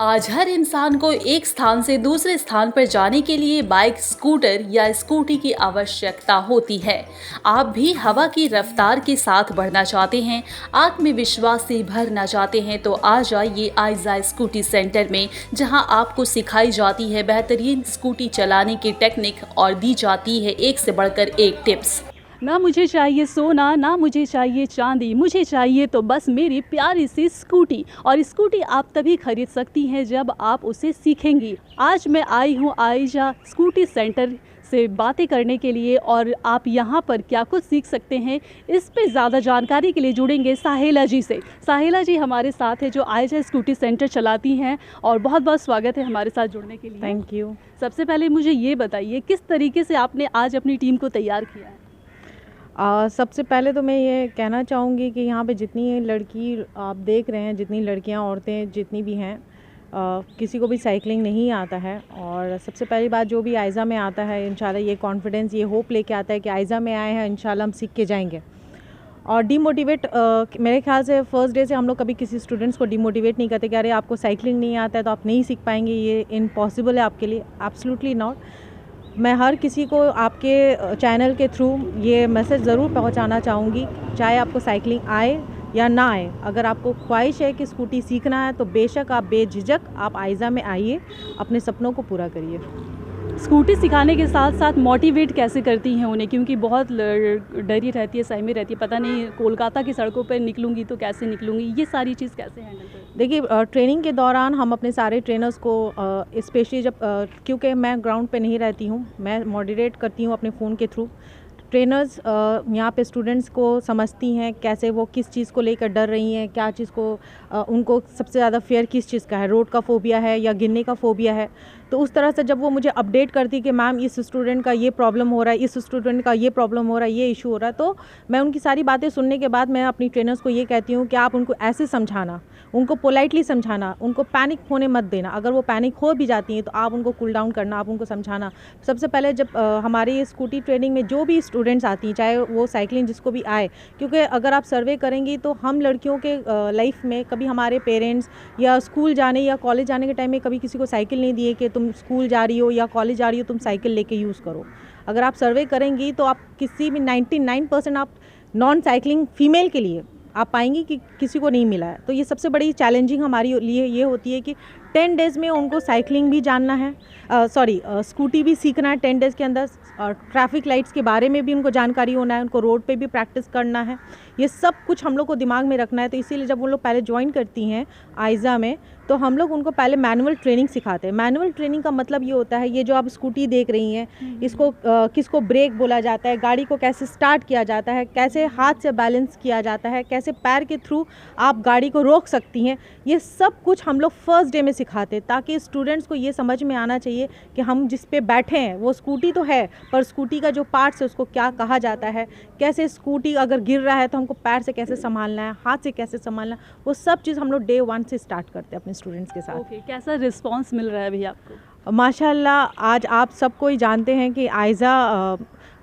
आज हर इंसान को एक स्थान से दूसरे स्थान पर जाने के लिए बाइक, स्कूटर या स्कूटी की आवश्यकता होती है। आप भी हवा की रफ्तार के साथ बढ़ना चाहते हैं, आत्मविश्वास से भरना चाहते हैं तो आ जाइए आइजा स्कूटी सेंटर में, जहां आपको सिखाई जाती है बेहतरीन स्कूटी चलाने की टेक्निक और दी जाती है एक से बढ़कर एक टिप्स। ना मुझे चाहिए सोना, ना मुझे चाहिए चांदी, मुझे चाहिए तो बस मेरी प्यारी सी स्कूटी। और स्कूटी आप तभी खरीद सकती हैं जब आप उसे सीखेंगी। आज मैं आई हूँ आइजा स्कूटी सेंटर से बातें करने के लिए, और आप यहाँ पर क्या कुछ सीख सकते हैं इस पे ज़्यादा जानकारी के लिए जुड़ेंगे साहिला जी से। साहिला जी हमारे साथ है जो आइजा स्कूटी सेंटर चलाती हैं, और बहुत बहुत स्वागत है हमारे साथ जुड़ने के लिए। Thank you. सबसे पहले मुझे ये बताइए किस तरीके से आपने आज अपनी टीम को तैयार किया है। सबसे पहले तो मैं ये कहना चाहूँगी कि यहाँ पे जितनी लड़की आप देख रहे हैं, जितनी लड़कियाँ, औरतें जितनी भी हैं, किसी को भी साइकिलिंग नहीं आता है। और सबसे पहली बात, जो भी आइज़ा में आता है इंशाल्लाह ये कॉन्फिडेंस, ये होप लेके आता है कि आइज़ा में आए हैं, इंशाल्लाह हम सीख के जाएंगे। और डीमोटिवेट, मेरे ख्याल से फर्स्ट डे से हम लोग कभी किसी स्टूडेंट्स को डीमोटिवेट नहीं करते कि अरे आपको साइकिलिंग नहीं आता है तो आप नहीं सीख पाएंगे, ये इम्पॉसिबल है आपके लिए। Absolutely not. मैं हर किसी को आपके चैनल के थ्रू ये मैसेज ज़रूर पहुंचाना चाहूँगी, चाहे आपको साइकिलिंग आए या ना आए, अगर आपको ख्वाहिश है कि स्कूटी सीखना है तो बेशक आप बेझिझक आप आइज़ा में आइए, अपने सपनों को पूरा करिए। स्कूटी सिखाने के साथ साथ मोटिवेट कैसे करती हैं उन्हें, क्योंकि बहुत डरी रहती है, सहमी रहती है, पता नहीं कोलकाता की सड़कों पर निकलूंगी तो कैसे निकलूंगी, ये सारी चीज़ कैसे हैंडल करती हैं? देखिए, ट्रेनिंग के दौरान हम अपने सारे ट्रेनर्स को स्पेशली जब क्योंकि मैं ग्राउंड पे नहीं रहती हूँ, मैं मॉडरेट करती हूँ अपने फ़ोन के थ्रू। ट्रेनर्स यहाँ पे स्टूडेंट्स को समझती हैं कैसे वो किस चीज़ को लेकर डर रही हैं, क्या चीज़ को उनको सबसे ज़्यादा फ़ियर किस चीज़ का है, रोड का फ़ोबिया है या गिरने का फ़ोबिया है। तो उस तरह से जब वो मुझे अपडेट करती कि मैम इस स्टूडेंट का ये प्रॉब्लम हो रहा है, इस स्टूडेंट का ये प्रॉब्लम हो रहा है, ये इशू हो रहा है, तो मैं उनकी सारी बातें सुनने के बाद मैं अपनी ट्रेनर्स को ये कहती हूँ कि आप उनको ऐसे समझाना, उनको पोलाइटली समझाना, उनको पैनिक होने मत देना। अगर वो पैनिक हो भी जाती हैं तो आप उनको कूल डाउन करना, आप उनको समझाना। सबसे पहले जब हमारी स्कूटी ट्रेनिंग में जो भी स्टूडेंट्स आती हैं, चाहे वो साइकिलिंग जिसको भी आए, क्योंकि अगर आप सर्वे करेंगी तो हम लड़कियों के लाइफ में कभी हमारे पेरेंट्स या स्कूल जाने या कॉलेज जाने के टाइम में कभी किसी को साइकिल नहीं दिए कि तुम स्कूल जा रही हो या कॉलेज जा रही हो, तुम साइकिल लेके यूज़ करो। अगर आप सर्वे करेंगी तो आप किसी भी 99% आप नॉन साइकिलिंग फीमेल के लिए आप पाएंगी कि किसी को नहीं मिला है। तो ये सबसे बड़ी चैलेंजिंग हमारी लिए ये होती है कि 10 डेज़ में उनको साइकिलिंग भी जानना है, स्कूटी भी सीखना है 10 डेज़ के अंदर, और ट्रैफिक लाइट्स के बारे में भी उनको जानकारी होना है, उनको रोड पे भी प्रैक्टिस करना है। ये सब कुछ हम लोग को दिमाग में रखना है। तो इसीलिए जब वो लोग पहले ज्वाइन करती हैं आइज़ा में तो हम लोग उनको पहले मैनुअल ट्रेनिंग सिखाते हैं। मैनुअल ट्रेनिंग का मतलब ये होता है, ये जो आप स्कूटी देख रही हैं इसको किसको ब्रेक बोला जाता है, गाड़ी को कैसे स्टार्ट किया जाता है, कैसे हाथ से बैलेंस किया जाता है, कैसे पैर के थ्रू आप गाड़ी को रोक सकती हैं, ये सब कुछ हम लोग फर्स्ट डे में सिखाते हैं, ताकि स्टूडेंट्स को ये समझ में आना चाहिए कि हम जिस पे बैठे हैं वो स्कूटी तो है, पर स्कूटी का जो पार्ट्स है उसको क्या कहा जाता है, कैसे स्कूटी अगर गिर रहा है तो हमको पैर से कैसे संभालना है, हाथ से कैसे संभालना है, वो सब चीज़ हम लोग डे 1 से स्टार्ट करते हैं अपने स्टूडेंट्स के साथ। ओके, कैसा रिस्पांस मिल रहा है अभी आपको? माशाल्लाह, आज आप सबको ही जानते हैं कि आइज़ा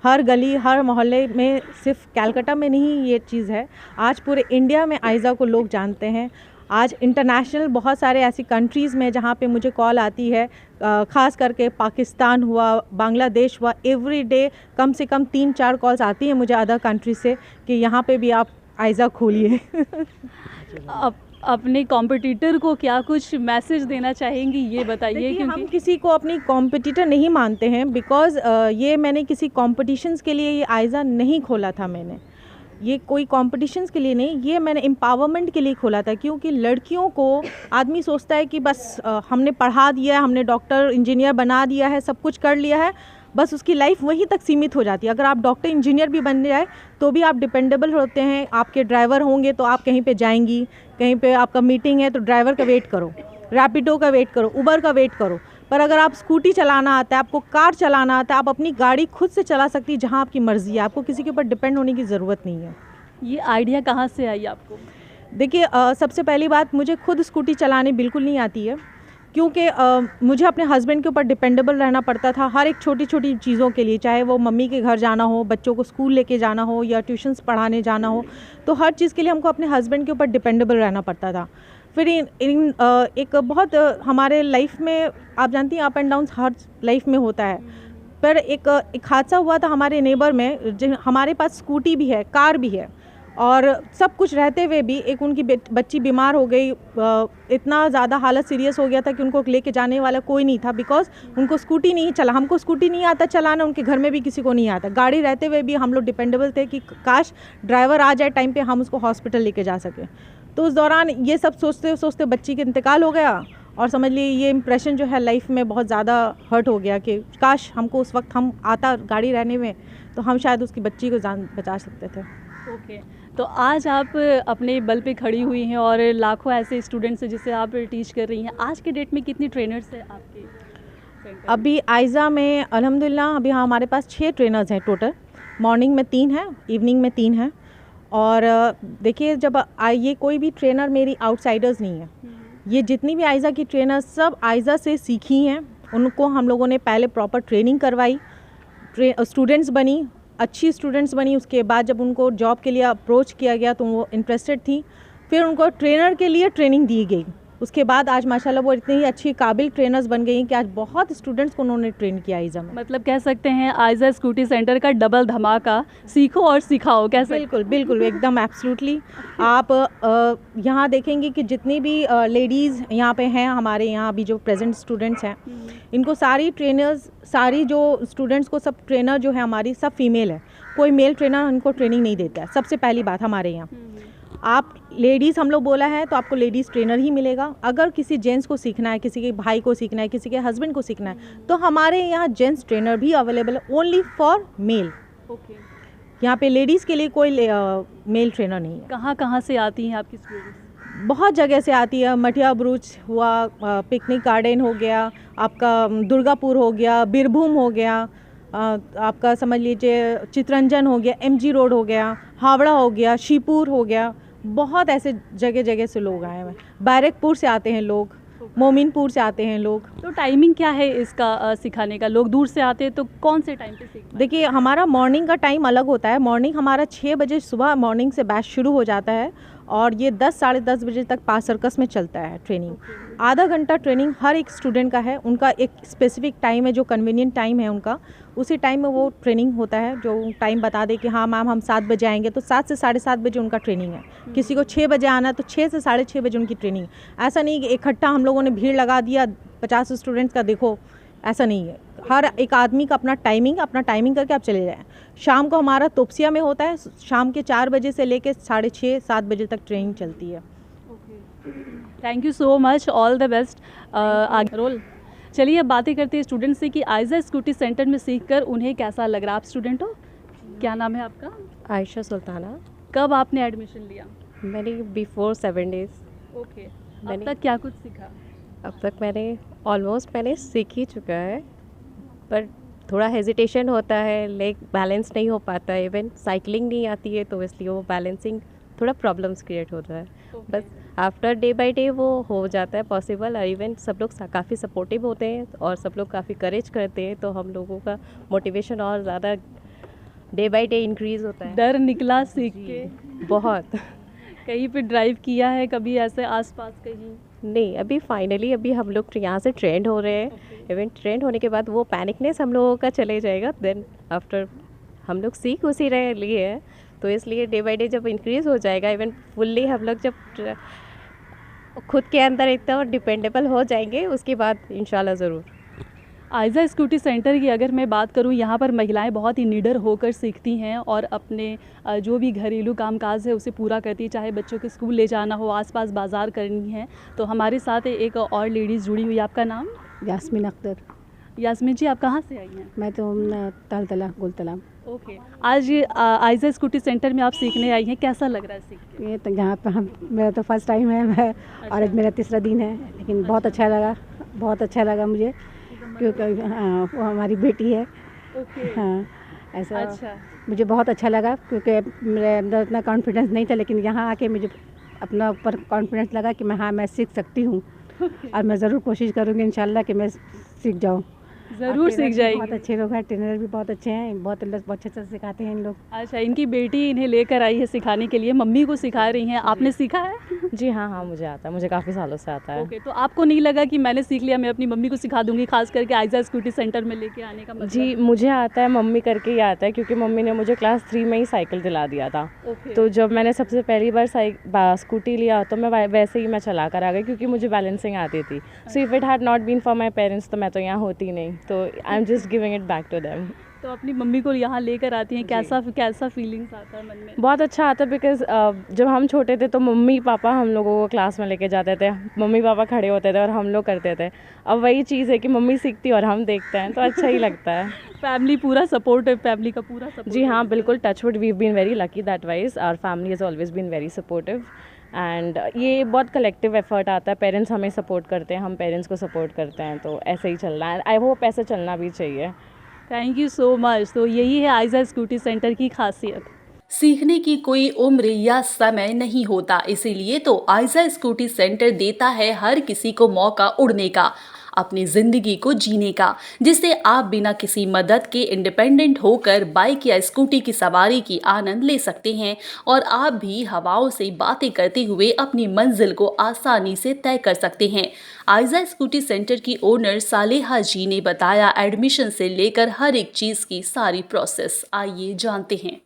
हर गली हर मोहल्ले में, सिर्फ कलकत्ता में नहीं ये चीज़ है, आज पूरे इंडिया में आइज़ा को लोग जानते हैं। आज इंटरनेशनल बहुत सारे ऐसी कंट्रीज़ में जहाँ पे मुझे कॉल आती है, ख़ास करके पाकिस्तान हुआ, बांग्लादेश हुआ, एवरी डे कम से कम 3-4 कॉल्स आती हैं मुझे अदर कंट्री से कि यहाँ पे भी आप आइज़ा खोलिए। अपने कॉम्पिटिटर को क्या कुछ मैसेज देना चाहेंगी ये बताइए, क्योंकि हम किसी को अपनी कॉम्पिटिटर नहीं मानते हैं, बिकॉज़ ये मैंने किसी कॉम्पिटिशन्स के लिए ये आइज़ा नहीं खोला था। मैंने ये कोई कॉम्पिटिशन्स के लिए नहीं, ये मैंने एम्पावरमेंट के लिए खोला था। क्योंकि लड़कियों को आदमी सोचता है कि बस हमने पढ़ा दिया है, हमने डॉक्टर इंजीनियर बना दिया है, सब कुछ कर लिया है, बस उसकी लाइफ वहीं तक सीमित हो जाती है। अगर आप डॉक्टर इंजीनियर भी बन जाए तो भी आप डिपेंडेबल होते हैं, आपके ड्राइवर होंगे तो आप कहीं पे जाएंगी, कहीं पे आपका मीटिंग है तो ड्राइवर का वेट करो, रैपिडो का वेट करो, उबर का वेट करो। पर अगर आप स्कूटी चलाना आता है, आपको कार चलाना आता है, आप अपनी गाड़ी खुद से चला सकती है जहाँ आपकी मर्ज़ी है, आपको किसी के ऊपर डिपेंड होने की ज़रूरत नहीं है। ये आइडिया कहाँ से आई आपको? देखिए, सबसे पहली बात, मुझे खुद स्कूटी चलाने बिल्कुल नहीं आती है, क्योंकि मुझे अपने हस्बैंड के ऊपर डिपेंडेबल रहना पड़ता था हर एक छोटी छोटी चीज़ों के लिए, चाहे वो मम्मी के घर जाना हो, बच्चों को स्कूल लेके जाना हो या ट्यूशन्स पढ़ाने जाना हो, तो हर चीज़ के लिए हमको अपने हस्बैंड के ऊपर डिपेंडेबल रहना पड़ता था। फिर एक बहुत हमारे लाइफ में आप जानती हैं up and down her life में होता है। पर एक हादसा हुआ था हमारे नेबर में, हमारे पास स्कूटी भी है, कार भी है, और सब कुछ रहते हुए भी एक उनकी बच्ची बीमार हो गई। इतना ज़्यादा हालत सीरियस हो गया था कि उनको लेके जाने वाला कोई नहीं था, बिकॉज उनको स्कूटी नहीं चला, हमको स्कूटी नहीं आता चलाना, उनके घर में भी किसी को नहीं आता। गाड़ी रहते हुए भी हम लोग डिपेंडेबल थे कि काश ड्राइवर आ जाए टाइम पे, हम उसको हॉस्पिटल लेके जा सकें। तो उस दौरान ये सब सोचते सोचते बच्ची का इंतकाल हो गया, और समझ लीजिए ये इम्प्रेशन जो है लाइफ में बहुत ज़्यादा हर्ट हो गया कि काश हमको उस वक्त हम आता गाड़ी रहने में, तो हम शायद उसकी बच्ची को जान बचा सकते थे। ओके, तो आज आप अपने बल पे खड़ी हुई हैं और लाखों ऐसे स्टूडेंट्स हैं जिसे आप टीच कर रही हैं। आज के डेट में कितनी ट्रेनर्स हैं आपके सेंटर? अभी आइज़ा में अल्हम्दुलिल्लाह अभी हमारे पास 6 ट्रेनर्स हैं टोटल। मॉर्निंग में 3 हैं, इवनिंग में 3 हैं। और देखिए जब ये कोई भी ट्रेनर मेरी आउटसाइडर्स नहीं है, ये जितनी भी आइज़ा की ट्रेनर सब आइज़ा से सीखी हैं। उनको हम लोगों ने पहले प्रॉपर ट्रेनिंग करवाई, स्टूडेंट्स बनी, अच्छी स्टूडेंट्स बनी। उसके बाद जब उनको जॉब के लिए अप्रोच किया गया तो वो इंटरेस्टेड थी, फिर उनको ट्रेनर के लिए ट्रेनिंग दी गई। उसके बाद आज माशाल्लाह वो इतनी ही अच्छी काबिल ट्रेनर्स बन गई कि आज बहुत स्टूडेंट्स को उन्होंने ट्रेन किया आइज़ा में। मतलब कह सकते हैं आइज़ा स्कूटी सेंटर का डबल धमाका, सीखो और सिखाओ, कैसे? बिल्कुल बिल्कुल एकदम एब्सोल्युटली। आप यहाँ देखेंगे कि जितनी भी लेडीज़ यहाँ पे हैं हमारे यहाँ अभी जो प्रेजेंट स्टूडेंट्स हैं, इनको सारी ट्रेनर्स, सारी जो स्टूडेंट्स को सब ट्रेनर जो है हमारी सब फीमेल है, कोई मेल ट्रेनर इनको ट्रेनिंग नहीं देता है। सबसे पहली बात हमारे यहाँ आप लेडीज़ हम लोग बोला है तो आपको लेडीज़ ट्रेनर ही मिलेगा। अगर किसी जेंट्स को सीखना है, किसी के भाई को सीखना है, किसी के हस्बैंड को सीखना है, तो हमारे यहाँ जेंट्स ट्रेनर भी अवेलेबल है, ओनली फॉर मेल। ओके, यहाँ पे लेडीज़ के लिए कोई मेल ट्रेनर नहीं है। कहाँ कहाँ से आती हैं आपकी स्टूडेंट्स? बहुत जगह से आती है, मठिया ब्रूच हुआ, पिकनिक गार्डन हो गया, आपका दुर्गापुर हो गया, बीरभूम हो गया, आपका समझ लीजिए चितरंजन हो गया, MG रोड हो गया, हावड़ा हो गया, शिवपुर हो गया, बहुत ऐसे जगह जगह से लोग आए हैं। बैरकपुर से आते हैं लोग, मोमिनपुर से आते हैं लोग। तो टाइमिंग क्या है इसका सिखाने का? लोग दूर से आते हैं तो कौन से टाइम पे सीखते हैं? देखिए हमारा मॉर्निंग का टाइम अलग होता है। मॉर्निंग हमारा 6 बजे सुबह मॉर्निंग से बैच शुरू हो जाता है और ये 10 साढ़े 10 बजे तक पास सर्कस में चलता है ट्रेनिंग। आधा घंटा ट्रेनिंग हर एक स्टूडेंट का है, उनका एक स्पेसिफिक टाइम है जो कन्वीनियंट टाइम है उनका, उसी टाइम में वो ट्रेनिंग होता है। जो टाइम बता दे कि हाँ मैम हम 7 बजे आएंगे तो 7 से साढ़े 7 बजे उनका ट्रेनिंग है। किसी को 6 बजे आना है तो 6 से साढ़े 6 बजे उनकी ट्रेनिंग। ऐसा नहीं कि इकट्ठा हम लोगों ने भीड़ लगा दिया 50 स्टूडेंट्स का, देखो ऐसा नहीं है। हर एक आदमी का अपना टाइमिंग करके आप चले जाएँ। शाम को हमारा तोपसिया में होता है, शाम के 4 बजे से लेकर साढ़े 6-7 बजे तक ट्रेनिंग चलती है। Thank you so much, all the best. आगे रोल चलिए अब बातें करते हैं स्टूडेंट से कि आइज़ा स्कूटी सेंटर में सीखकर उन्हें कैसा लग रहा है। आप स्टूडेंट हो, क्या नाम है आपका? आयशा सुल्ताना। कब आपने एडमिशन लिया? मैंने बिफोर 7 डेज़। ओके, अब तक क्या कुछ सीखा? अब तक मैंने सीख ही चुका है, पर थोड़ा हेजिटेशन होता है, लेग बैलेंस नहीं हो पाता है, इवन साइकिलिंग नहीं आती है तो इसलिए वो बैलेंसिंग थोड़ा प्रॉब्लम्स क्रिएट होता है। बस आफ्टर डे बाय डे वो हो जाता है पॉसिबल। और इवन सब लोग काफ़ी सपोर्टिव होते हैं और सब लोग काफ़ी करेज करते हैं, तो हम लोगों का मोटिवेशन और ज़्यादा डे बाय डे इंक्रीज़ होता है। डर निकला सीख के? बहुत। कहीं पे ड्राइव किया है कभी ऐसे आसपास कहीं? नहीं, अभी फाइनली अभी हम लोग यहाँ से ट्रेंड हो रहे हैं। इवन ट्रेंड होने के बाद वो पैनिकनेस हम लोगों का चले जाएगा। देन आफ्टर हम लोग सीख उसी रहे लिए है, तो इसलिए डे बाय डे जब इंक्रीज़ हो जाएगा, इवन फुल्ली हम लोग जब खुद के अंदर एकदम डिपेंडेबल हो जाएंगे, उसके बाद इंशाल्लाह ज़रूर। आइज़ा स्कूटी सेंटर की अगर मैं बात करूं, यहाँ पर महिलाएं बहुत ही निडर होकर सीखती हैं और अपने जो भी घरेलू कामकाज है उसे पूरा करती है, चाहे बच्चों के स्कूल ले जाना हो, आसपास बाज़ार करनी है। तो हमारे साथ एक और लेडीज़ जुड़ी हुई है। आपका नाम? यास्मीन अख्तर। यास्मीन जी, आप कहाँ से आई हैं? मैं तो तालतला गुलतला। ओके, आज आइज़ा स्कूटी सेंटर में आप सीखने आई हैं, कैसा लग रहा है सीख के? ये तो यहाँ पर मेरा तो फर्स्ट टाइम है, मैं और आज मेरा 3रा दिन है, लेकिन बहुत अच्छा लगा मुझे, क्योंकि हाँ वो हमारी बेटी है। ओके, हाँ ऐसा अच्छा, मुझे बहुत अच्छा लगा, क्योंकि मेरे अंदर इतना कॉन्फिडेंस नहीं था, लेकिन यहाँ आके मुझे अपना ऊपर कॉन्फिडेंस लगा कि मैं सीख सकती हूँ और मैं ज़रूर कोशिश करूँगी इंशाल्लाह कि मैं सीख जाऊँ। ज़रूर सीख जाएगी। बहुत अच्छे लोग हैं, ट्रेनर भी बहुत अच्छे हैं, बहुत अच्छे से सिखाते हैं इन लोग। अच्छा, इनकी बेटी इन्हें लेकर आई है सिखाने के लिए, मम्मी को सिखा रही हैं, आपने सीखा है? जी हाँ, मुझे आता है, मुझे काफ़ी सालों से आता है। ओके, तो आपको नहीं लगा कि मैंने सीख लिया, मैं अपनी मम्मी को सिखा दूंगी, खास करके आइजा स्कूटी सेंटर में लेके आने का मतलब? जी, मुझे आता है, मम्मी करके ही आता है, क्योंकि मम्मी ने मुझे क्लास 3 में ही साइकिल दिला दिया था। तो जब मैंने सबसे पहली बार स्कूटी लिया तो मैं वैसे ही मैं चला कर आ गई, क्योंकि मुझे बैलेंसिंग आती थी। So if it had not been for my parents तो मैं तो यहाँ होती नहीं, तो I am just giving it back to them. तो अपनी मम्मी को यहाँ लेकर आती हैं, कैसा फीलिंग्स आता है मन में? बहुत अच्छा आता है, बिकॉज़ जब हम छोटे थे तो मम्मी पापा हम लोगों को क्लास में लेके जाते थे, मम्मी पापा खड़े होते थे और हम लोग करते थे। अब वही चीज़ है कि मम्मी सीखती और हम देखते हैं, तो अच्छा ही लगता है। फैमिली पूरा सपोर्टिव, फैमिली का पूरा सपोर्ट? जी हाँ, बिल्कुल, touch wood we have been very lucky that wise our family has always been very supportive. And ये बहुत कलेक्टिव एफर्ट आता है, पेरेंट्स हमें सपोर्ट करते हैं, हम पेरेंट्स को सपोर्ट करते हैं, तो ऐसे ही चल रहा है। आई होप ऐसे चलना भी चाहिए। Thank you so much. तो यही है आइजा स्कूटी सेंटर की खासियत। सीखने की कोई उम्र या समय नहीं होता, इसीलिए तो आइजा स्कूटी सेंटर देता है हर किसी को मौका उड़ने का, अपनी जिंदगी को जीने का, जिससे आप बिना किसी मदद के इंडिपेंडेंट होकर बाइक या स्कूटी की सवारी की आनंद ले सकते हैं और आप भी हवाओं से बातें करते हुए अपनी मंजिल को आसानी से तय कर सकते हैं। आइजा स्कूटी सेंटर की ओनर सालेहा जी ने बताया एडमिशन से लेकर हर एक चीज की सारी प्रोसेस। आइए जानते हैं।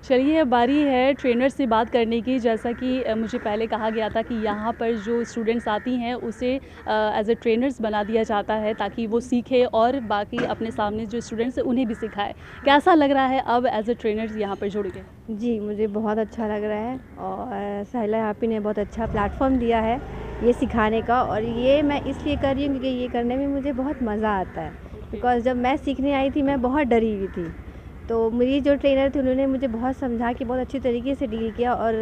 चलिए, अब बारी है ट्रेनर से बात करने की। जैसा कि मुझे पहले कहा गया था कि यहाँ पर जो स्टूडेंट्स आती हैं उसे एज ए ट्रेनर्स बना दिया जाता है ताकि वो सीखे और बाकी अपने सामने जो स्टूडेंट्स हैं उन्हें भी सिखाए। कैसा लग रहा है अब एज ए ट्रेनर्स यहाँ पर जुड़ के? जी, मुझे बहुत अच्छा लग रहा है और साहिला आपी ने बहुत अच्छा प्लेटफॉर्म दिया है ये सिखाने का, और ये मैं इसलिए कर रही हूँ क्योंकि ये करने में मुझे बहुत मज़ा आता है। बिकॉज़ जब मैं सीखने आई थी मैं बहुत डरी हुई थी, तो मेरी जो ट्रेनर थे उन्होंने मुझे बहुत समझा कि बहुत अच्छी तरीके से डील किया और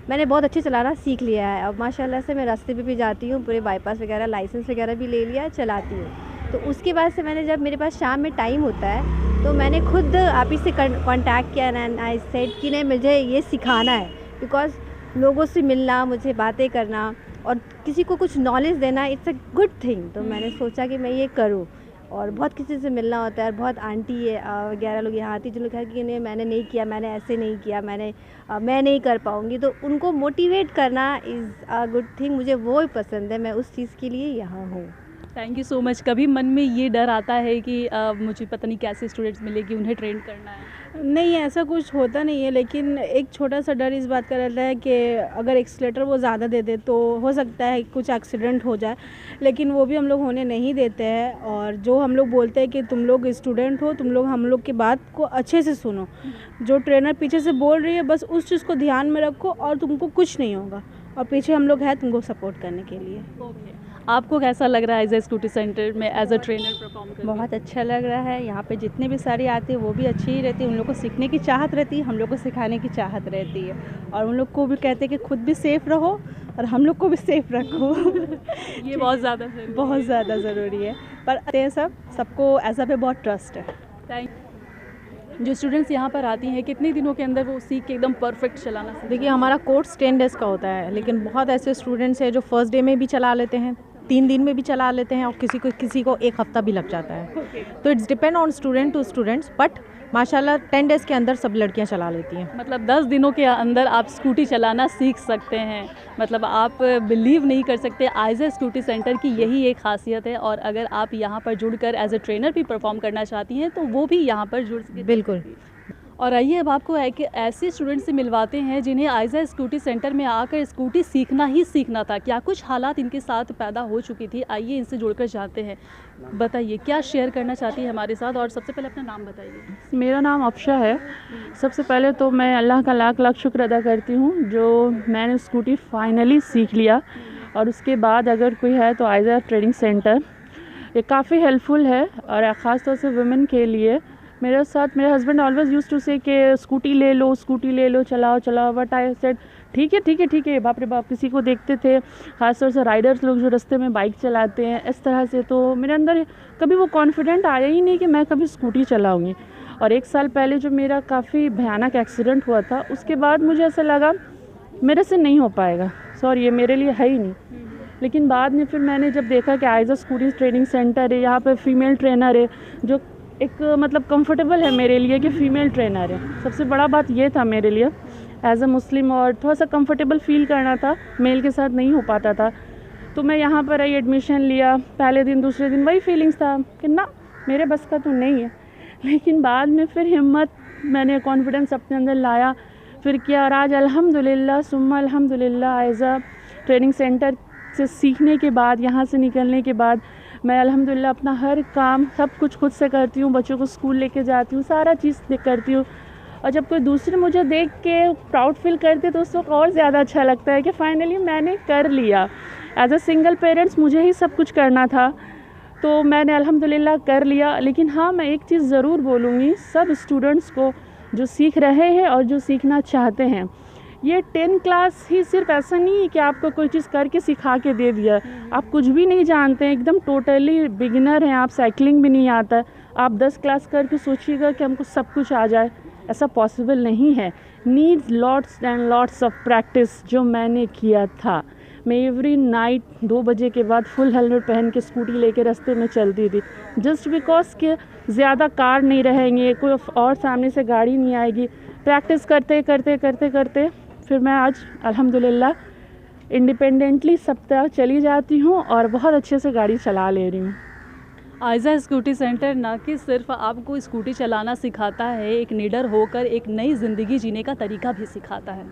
मैंने बहुत अच्छे चलाना सीख लिया है। अब माशाल्लाह से मैं रास्ते पे भी जाती हूँ, पूरे बाईपास वगैरह लाइसेंस वगैरह भी ले लिया है, चलाती हूँ। तो उसके बाद से मैंने, जब मेरे पास शाम में टाइम होता है तो मैंने खुद आप ही से कॉन्टैक्ट किया एंड आई सेड कि नहीं, मुझे ये सिखाना है। बिकॉज़ लोगों से मिलना, मुझे बातें करना और किसी को कुछ नॉलेज देना, इट्स अ गुड थिंग। तो मैंने सोचा कि मैं ये करूँ, और बहुत किसी से मिलना होता है। बहुत आंटी वगैरह लोग यहाँ आती, जो लोग कहते कि नहीं मैंने नहीं किया, मैंने ऐसे नहीं किया, मैं नहीं कर पाऊँगी, तो उनको मोटिवेट करना इज़ अ गुड थिंग। मुझे वो ही पसंद है, मैं उस चीज़ के लिए यहाँ हूँ। Thank you so much. कभी मन में ये डर आता है कि मुझे पता नहीं कैसे स्टूडेंट्स मिलेगी, उन्हें ट्रेन करना है? नहीं, ऐसा कुछ होता नहीं है, लेकिन एक छोटा सा डर इस बात का रहता है कि अगर एक्सीलेटर वो ज़्यादा दे दे तो हो सकता है कुछ एक्सीडेंट हो जाए, लेकिन वो भी हम लोग होने नहीं देते हैं। और जो हम लोग बोलते हैं कि तुम लोग स्टूडेंट हो, तुम लोग हम लोग की बात को अच्छे से सुनो, जो ट्रेनर पीछे से बोल रही है बस उस चीज़ को ध्यान में रखो और तुमको कुछ नहीं होगा, और पीछे हम लोग हैं तुमको सपोर्ट करने के लिए। आपको कैसा लग रहा है एज ए स्कूटी सेंटर में एज अ ट्रेनर परफॉर्म करके? बहुत अच्छा लग रहा है। यहाँ पे जितने भी सारी आते हैं वो भी अच्छी ही रहती है, उन लोग को सीखने की चाहत रहती है, हम लोग को सिखाने की चाहत रहती है, और उन लोग को भी कहते हैं कि खुद भी सेफ़ रहो और हम लोग को भी सेफ़ रखो। ये बहुत ज़्यादा ज़रूरी है। पर सबको ऐसा पे बहुत ट्रस्ट है। थैंक। जो स्टूडेंट्स यहाँ पर आती हैं कितने दिनों के अंदर वो सीख के एकदम परफेक्ट चलाना सीखते हैं? देखिए, हमारा कोर्स 10 डेज़ का होता है, लेकिन बहुत ऐसे स्टूडेंट्स हैं जो फर्स्ट डे में भी चला लेते हैं, 3 दिन में भी चला लेते हैं, और किसी को 1 हफ़्ता भी लग जाता है। तो it's depend on student to students, but माशाल्लाह 10 डेज़ के अंदर सब लड़कियां चला लेती हैं। मतलब 10 दिनों के अंदर आप स्कूटी चलाना सीख सकते हैं। मतलब आप बिलीव नहीं कर सकते, आइजा स्कूटी सेंटर की यही एक खासियत है। और अगर आप यहाँ पर जुड़कर एज ए ट्रेनर भी परफॉर्म करना चाहती हैं तो वो भी यहाँ पर जुड़ सकते। बिल्कुल। और आइए अब आपको ऐसे स्टूडेंट से मिलवाते हैं जिन्हें आइजा स्कूटी सेंटर में आकर स्कूटी सीखना ही सीखना था। क्या कुछ हालात इनके साथ पैदा हो चुकी थी, आइए इनसे जुड़कर जानते हैं। बताइए क्या शेयर करना चाहती है हमारे साथ, और सबसे पहले अपना नाम बताइए। मेरा नाम अफशा है। सबसे पहले तो मैं अल्लाह का लाख लाख शुक्र अदा करती हूँ जो मैंने स्कूटी फाइनली सीख लिया। और उसके बाद अगर कोई है तो आइजा ट्रेनिंग सेंटर ये काफ़ी हेल्पफुल है, और ख़ास तौर से वुमेन के लिए। मेरे साथ मेरे हस्बैंड ऑलवेज यूज्ड टू से कि स्कूटी ले लो, चलाओ, बट आई सेड ठीक है, बाप रे बाप, किसी को देखते थे ख़ासतौर से राइडर्स लोग जो रास्ते में बाइक चलाते हैं इस तरह से, तो मेरे अंदर कभी वो कॉन्फिडेंट आया ही नहीं कि मैं कभी स्कूटी चलाऊँगी। और 1 साल पहले जो मेरा काफ़ी भयानक एक्सीडेंट हुआ था, उसके बाद मुझे ऐसा लगा मेरे से नहीं हो पाएगा, सॉरी ये मेरे लिए है ही नहीं। लेकिन बाद में फिर मैंने जब देखा कि आइज़ा स्कूटी ट्रेनिंग सेंटर है, यहाँ पर फ़ीमेल ट्रेनर है जो एक मतलब कंफर्टेबल है मेरे लिए कि फ़ीमेल ट्रेनर है। सबसे बड़ा बात ये था मेरे लिए एज़ अ मुस्लिम, और थोड़ा सा कंफर्टेबल फ़ील करना था, मेल के साथ नहीं हो पाता था। तो मैं यहाँ पर आई, एडमिशन लिया। पहले दिन दूसरे दिन वही फीलिंग्स था कि ना मेरे बस का तो नहीं है, लेकिन बाद में फिर हिम्मत, मैंने कॉन्फिडेंस अपने अंदर लाया, फिर किया, और आज अल्हम्दुलिल्लाह सुम्मा अल्हम्दुलिल्लाह एज़ अ ट्रेनिंग सेंटर से सीखने के बाद, यहाँ से निकलने के बाद मैं अल्हम्दुलिल्लाह अपना हर काम सब कुछ खुद से करती हूँ। बच्चों को स्कूल लेके जाती हूँ, सारा चीज़ करती हूँ। और जब कोई दूसरे मुझे देख के प्राउड फील करते तो उस वक्त और ज़्यादा अच्छा लगता है कि फ़ाइनली मैंने कर लिया। एज अ सिंगल पेरेंट्स मुझे ही सब कुछ करना था, तो मैंने अल्हम्दुलिल्लाह कर लिया। लेकिन हाँ, मैं एक चीज़ ज़रूर बोलूँगी सब स्टूडेंट्स को जो सीख रहे हैं और जो सीखना चाहते हैं, ये 10 क्लास ही सिर्फ ऐसा नहीं है कि आपको कोई चीज़ करके सिखा के दे दिया। आप कुछ भी नहीं जानते हैं, एकदम टोटली बिगिनर हैं आप, साइकिलिंग भी नहीं आता, आप 10 क्लास करके सोचिएगा कि हमको सब कुछ आ जाए, ऐसा पॉसिबल नहीं है। Needs lots and lots of practice, जो मैंने किया था। मैं एवरी नाइट 2 बजे के बाद फुल हेलमेट पहन के स्कूटी लेके रास्ते में चलती थी, जस्ट बिकॉज कि ज़्यादा कार नहीं रहेंगे, कोई और सामने से गाड़ी नहीं आएगी। प्रैक्टिस करते करते करते करते फिर मैं आज अल्हम्दुलिल्लाह इंडिपेंडेंटली सब तरह चली जाती हूँ और बहुत अच्छे से गाड़ी चला ले रही हूँ। आइज़ा स्कूटी सेंटर ना कि सिर्फ आपको स्कूटी चलाना सिखाता है, एक लीडर होकर एक नई ज़िंदगी जीने का तरीका भी सिखाता है।